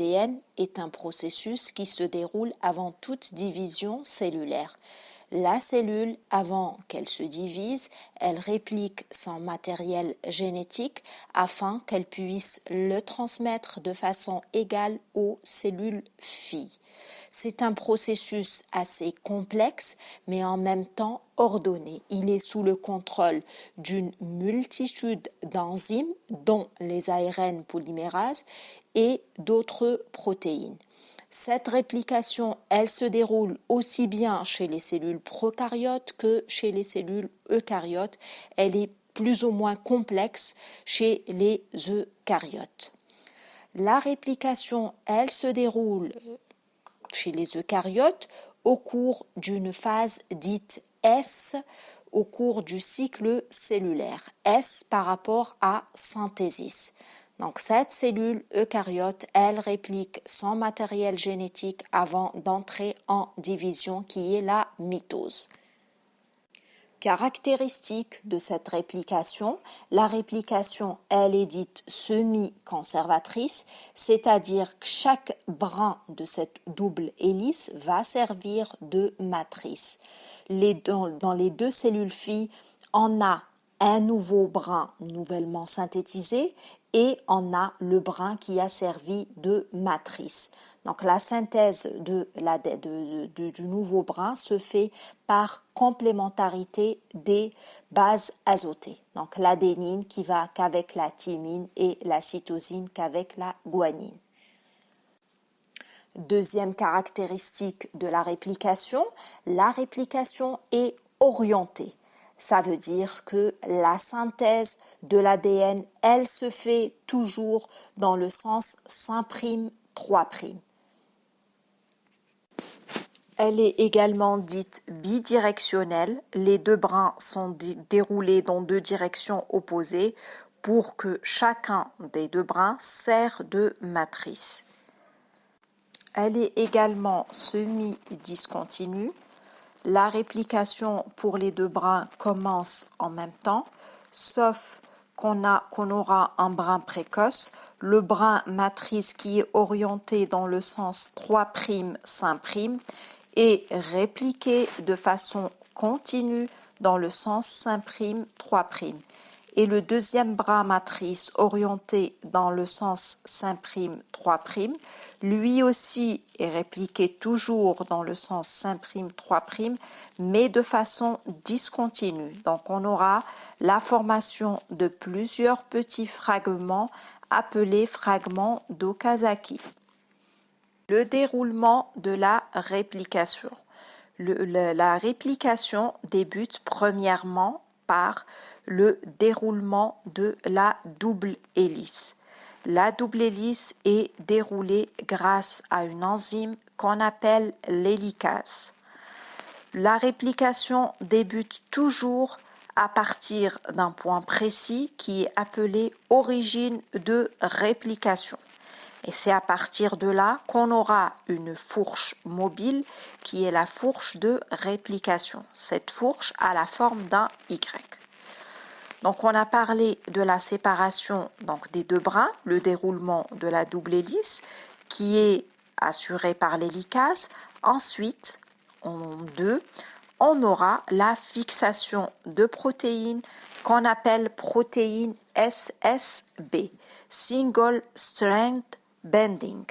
l'ADN est un processus qui se déroule avant toute division cellulaire. La cellule, avant qu'elle se divise, elle réplique son matériel génétique afin qu'elle puisse le transmettre de façon égale aux cellules filles. C'est un processus assez complexe, mais en même temps ordonné. Il est sous le contrôle d'une multitude d'enzymes, dont les ARN polymérases et d'autres protéines. Cette réplication, elle se déroule aussi bien chez les cellules prokaryotes que chez les cellules eucaryotes. Elle est plus ou moins complexe chez les eucaryotes. La réplication, elle se déroule chez les eucaryotes au cours d'une phase dite S, au cours du cycle cellulaire. S par rapport à synthesis. Donc cette cellule eucaryote, elle réplique son matériel génétique avant d'entrer en division qui est la mitose. Caractéristique de cette réplication, la réplication, elle est dite semi-conservatrice, c'est-à-dire que chaque brin de cette double hélice va servir de matrice. Dans les deux cellules filles, on a un nouveau brin nouvellement synthétisé et on a le brin qui a servi de matrice. Donc la synthèse du nouveau brin se fait par complémentarité des bases azotées. Donc l'adénine qui va qu'avec la thymine et la cytosine qu'avec la guanine. Deuxième caractéristique de la réplication est orientée. Ça veut dire que la synthèse de l'ADN, elle se fait toujours dans le sens 5', 3'. Elle est également dite bidirectionnelle. Les deux brins sont déroulés dans deux directions opposées pour que chacun des deux brins sert de matrice. Elle est également semi-discontinue. La réplication pour les deux brins commence en même temps, sauf qu'on aura un brin précoce, le brin matrice qui est orienté dans le sens 3', 5', est répliqué de façon continue dans le sens 5', 3'. Et le deuxième brin matrice orienté dans le sens 5', 3', lui aussi est répliqué toujours dans le sens 5', 3', mais de façon discontinue. Donc on aura la formation de plusieurs petits fragments appelés fragments d'Okazaki. Le déroulement de la réplication. La réplication débute premièrement par le déroulement de la double hélice. La double hélice est déroulée grâce à une enzyme qu'on appelle l'hélicase. La réplication débute toujours à partir d'un point précis qui est appelé origine de réplication. Et c'est à partir de là qu'on aura une fourche mobile qui est la fourche de réplication. Cette fourche a la forme d'un Y. Donc on a parlé de la séparation des deux brins, le déroulement de la double hélice qui est assuré par l'hélicase. Ensuite, on aura la fixation de protéines qu'on appelle protéines SSB, Single Strand Bending.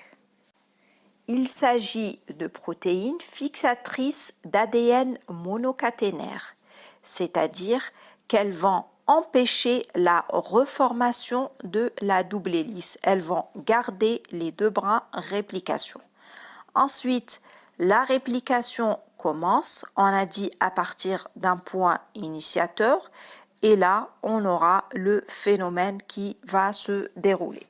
Il s'agit de protéines fixatrices d'ADN monocaténaire, c'est-à-dire qu'elles vont empêcher la reformation de la double hélice. Elles vont garder les deux brins réplication. Ensuite, la réplication commence, on a dit à partir d'un point initiateur, et là, on aura le phénomène qui va se dérouler.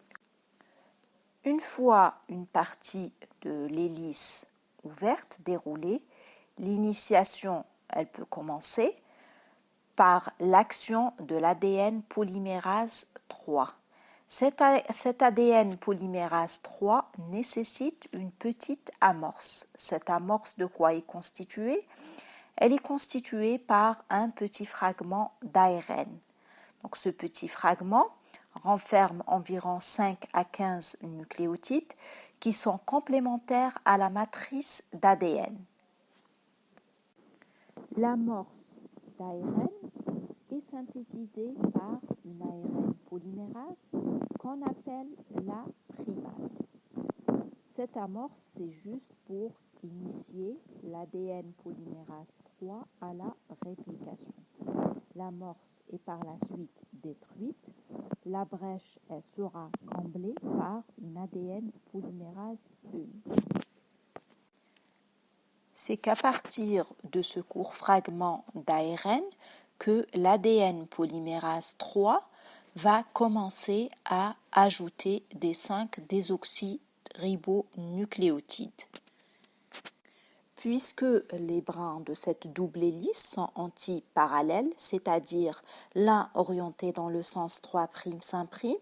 Une fois une partie de l'hélice ouverte, déroulée, l'initiation, elle peut commencer par l'action de l'ADN polymérase 3. Cet ADN polymérase 3 nécessite une petite amorce. Cette amorce de quoi est constituée? Elle est constituée par un petit fragment d'ARN. Donc ce petit fragment renferme environ 5 à 15 nucléotides qui sont complémentaires à la matrice d'ADN. L'amorce d'ARN est synthétisée par une ARN polymérase qu'on appelle la primase. Cette amorce, c'est juste pour initier l'ADN polymérase 3 à la réplication. L'amorce est par la suite détruite. La brèche, elle sera comblée par une ADN polymérase 1. C'est qu'à partir de ce court fragment d'ARN que l'ADN polymérase 3 va commencer à ajouter des 5 désoxyribonucléotides. Puisque les brins de cette double hélice sont antiparallèles, c'est-à-dire l'un orienté dans le sens 3', 5'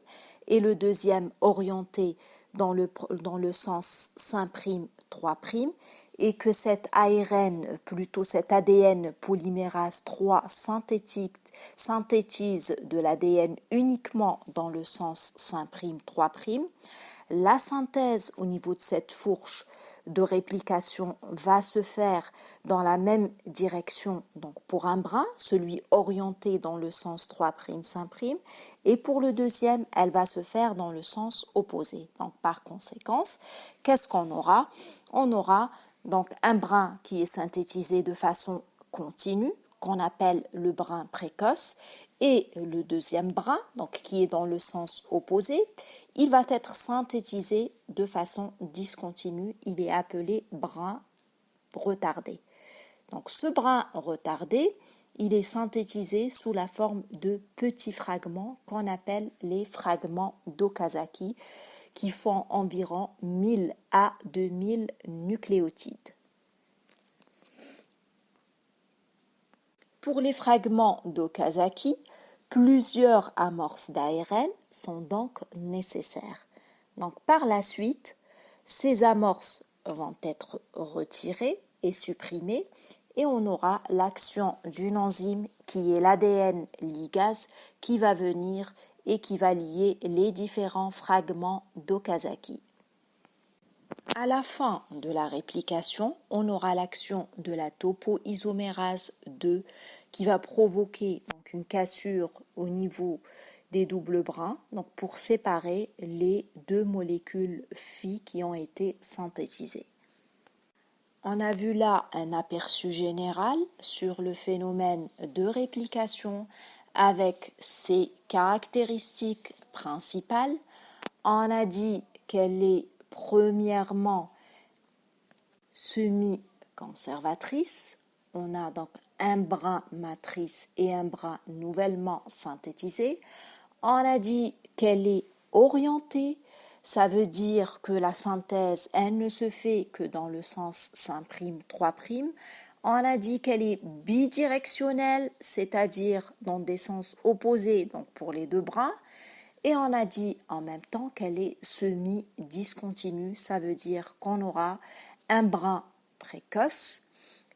et le deuxième orienté dans le sens 5', 3', et que cet ARN, plutôt cet ADN polymérase 3 synthétise de l'ADN uniquement dans le sens 5', 3', la synthèse au niveau de cette fourche de réplication va se faire dans la même direction, donc pour un brin, celui orienté dans le sens 3', 5', et pour le deuxième, elle va se faire dans le sens opposé. Donc par conséquence, qu'est-ce qu'on aura? On aura donc un brin qui est synthétisé de façon continue, qu'on appelle le brin précoce, et le deuxième brin, donc qui est dans le sens opposé, il va être synthétisé de façon discontinue. Il est appelé brin retardé. Donc ce brin retardé, il est synthétisé sous la forme de petits fragments qu'on appelle les fragments d'Okazaki, qui font environ 1000 à 2000 nucléotides. Pour les fragments d'Okazaki, plusieurs amorces d'ARN sont donc nécessaires. Donc par la suite, ces amorces vont être retirées et supprimées et on aura l'action d'une enzyme qui est l'ADN ligase qui va venir et qui va lier les différents fragments d'Okazaki. À la fin de la réplication, on aura l'action de la topoisomérase 2 qui va provoquer donc une cassure au niveau des doubles brins, donc pour séparer les deux molécules phi qui ont été synthétisées. On a vu là un aperçu général sur le phénomène de réplication avec ses caractéristiques principales. On a dit qu'elle est premièrement semi-conservatrice. On a donc un brin matrice et un brin nouvellement synthétisé. On a dit qu'elle est orientée. Ça veut dire que la synthèse, elle ne se fait que dans le sens 5', 3'. On a dit qu'elle est bidirectionnelle, c'est-à-dire dans des sens opposés, donc pour les deux brins. Et on a dit en même temps qu'elle est semi-discontinue, ça veut dire qu'on aura un brin précoce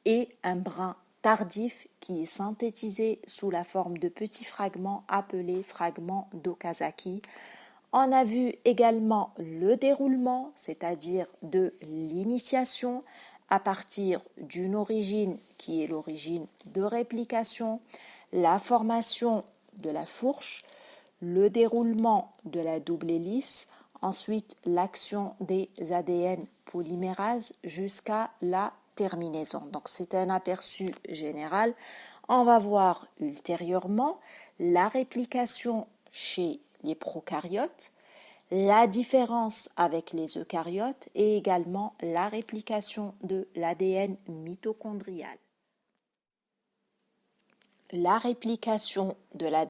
et un brin tardif qui est synthétisé sous la forme de petits fragments appelés fragments d'Okazaki. On a vu également le déroulement, c'est-à-dire de l'initiation à partir d'une origine qui est l'origine de réplication, la formation de la fourche, le déroulement de la double hélice, ensuite l'action des ADN polymérases jusqu'à la terminaison. Donc c'est un aperçu général. On va voir ultérieurement la réplication chez les prokaryotes, la différence avec les eucaryotes et également la réplication de l'ADN mitochondrial. La réplication de l'ADN